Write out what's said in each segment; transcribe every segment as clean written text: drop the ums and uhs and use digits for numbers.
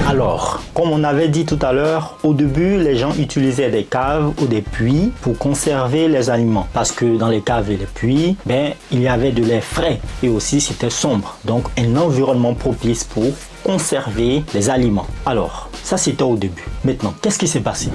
Alors, comme on avait dit tout à l'heure, au début, les gens utilisaient des caves ou des puits pour conserver les aliments. Parce que dans les caves et les puits, il y avait de l'air frais et aussi c'était sombre. Donc, un environnement propice pour conserver les aliments. Alors, ça c'était au début. Maintenant, qu'est-ce qui s'est passé?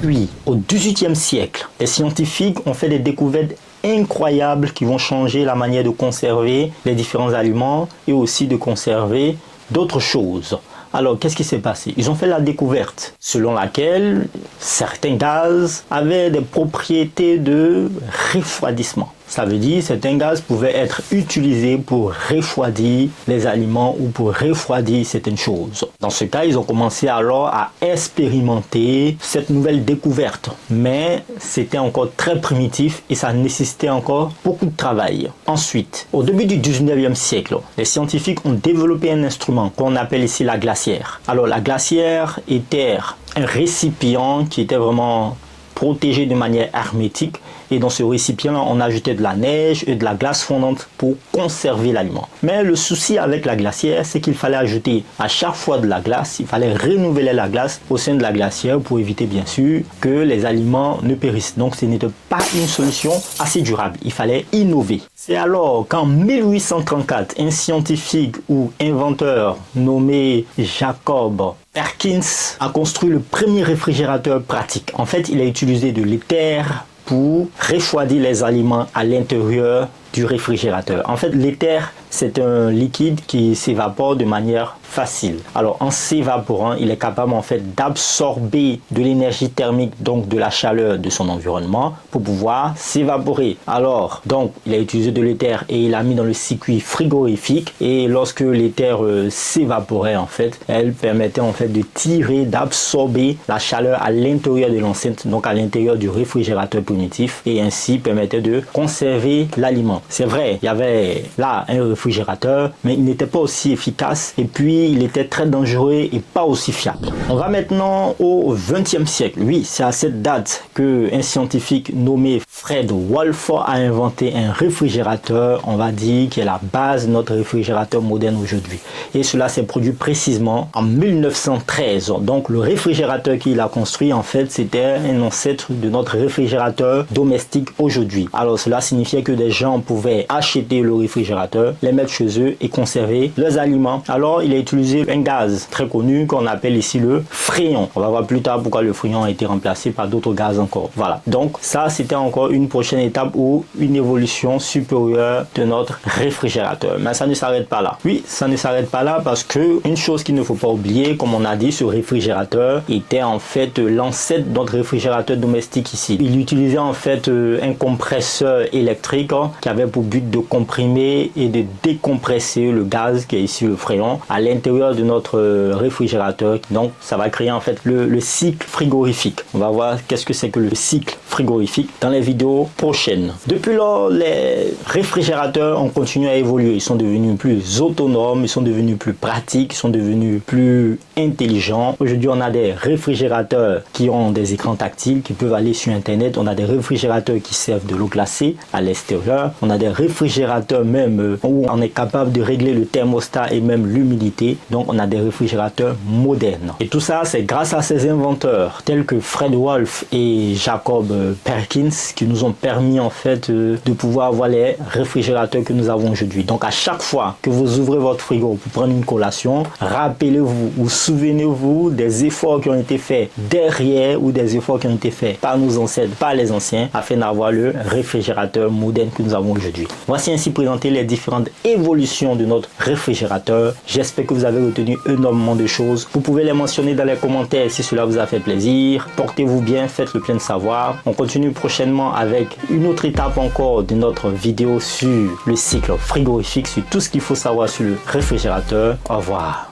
Puis, au XVIIIe siècle, les scientifiques ont fait des découvertes incroyables qui vont changer la manière de conserver les différents aliments et aussi de conserver d'autres choses. Alors, qu'est-ce qui s'est passé? Ils ont fait la découverte selon laquelle certains gaz avaient des propriétés de refroidissement. Ça veut dire que certains gaz pouvaient être utilisés pour refroidir les aliments ou pour refroidir certaines choses. Dans ce cas, ils ont commencé alors à expérimenter cette nouvelle découverte. Mais c'était encore très primitif et ça nécessitait encore beaucoup de travail. Ensuite, au début du 19e siècle, les scientifiques ont développé un instrument qu'on appelle ici la glacière. Alors la glacière était un récipient qui était vraiment protégé de manière hermétique et dans ce récipient on ajoutait de la neige et de la glace fondante pour conserver l'aliment. Mais le souci avec la glacière, c'est qu'il fallait ajouter à chaque fois de la glace, il fallait renouveler la glace au sein de la glacière pour éviter bien sûr que les aliments ne périssent. Donc ce n'était pas une solution assez durable, il fallait innover. C'est alors qu'en 1834, un scientifique ou inventeur nommé Jacob Perkins a construit le premier réfrigérateur pratique. En fait, il a utilisé de l'éther pour refroidir les aliments à l'intérieur du réfrigérateur. En fait, l'éther, c'est un liquide qui s'évapore de manière facile. Alors, en s'évaporant, il est capable en fait d'absorber de l'énergie thermique, donc de la chaleur de son environnement, pour pouvoir s'évaporer. Alors, donc, il a utilisé de l'éther et il a mis dans le circuit frigorifique. Et lorsque l'éther s'évaporait, en fait, elle permettait en fait de tirer, d'absorber la chaleur à l'intérieur de l'enceinte, donc à l'intérieur du réfrigérateur primitif, et ainsi permettait de conserver l'aliment. C'est vrai, il y avait là un réfrigérateur, mais il n'était pas aussi efficace et puis il était très dangereux et pas aussi fiable. On va maintenant au XXe siècle. Oui, c'est à cette date qu'un scientifique nommé Fred Wolf a inventé un réfrigérateur, on va dire, qui est la base de notre réfrigérateur moderne aujourd'hui. Et cela s'est produit précisément en 1913. Donc le réfrigérateur qu'il a construit, en fait, c'était un ancêtre de notre réfrigérateur domestique aujourd'hui. Alors cela signifiait que des gens pouvaient acheter le réfrigérateur, les mettre chez eux et conserver leurs aliments. Alors il a utilisé un gaz très connu qu'on appelle ici le fréon. On va voir plus tard pourquoi le fréon a été remplacé par d'autres gaz encore. Voilà, donc ça c'était encore une prochaine étape ou une évolution supérieure de notre réfrigérateur. Mais ça ne s'arrête pas là. Oui, ça ne s'arrête pas là parce que une chose qu'il ne faut pas oublier, comme on a dit, ce réfrigérateur était en fait l'ancêtre de notre réfrigérateur domestique ici. Il utilisait en fait un compresseur électrique qui avait pour but de comprimer et de décompresser le gaz qui est ici le fréon à l'intérieur de notre réfrigérateur. Donc ça va créer en fait le cycle frigorifique. On va voir qu'est-ce que c'est que le cycle frigorifique dans les vidéos prochaines. Depuis lors, les réfrigérateurs ont continué à évoluer. Ils sont devenus plus autonomes, ils sont devenus plus pratiques, ils sont devenus plus intelligents. Aujourd'hui, on a des réfrigérateurs qui ont des écrans tactiles, qui peuvent aller sur Internet. On a des réfrigérateurs qui servent de l'eau glacée à l'extérieur. On a des réfrigérateurs même où on est capable de régler le thermostat et même l'humidité. Donc, on a des réfrigérateurs modernes. Et tout ça, c'est grâce à ces inventeurs tels que Fred Wolf et Jacob Perkins qui nous ont permis en fait de pouvoir avoir les réfrigérateurs que nous avons aujourd'hui. Donc, à chaque fois que vous ouvrez votre frigo pour prendre une collation, rappelez-vous ou souvenez-vous des efforts qui ont été faits derrière ou des efforts qui ont été faits par nos ancêtres, par les anciens, afin d'avoir le réfrigérateur moderne que nous avons aujourd'hui. Voici ainsi présenté les différentes évolutions de notre réfrigérateur. J'espère que vous avez retenu énormément de choses. Vous pouvez les mentionner dans les commentaires si cela vous a fait plaisir. Portez-vous bien, faites le plein de savoir. On continue prochainement avec une autre étape encore de notre vidéo sur le cycle frigorifique, sur tout ce qu'il faut savoir sur le réfrigérateur. Au revoir.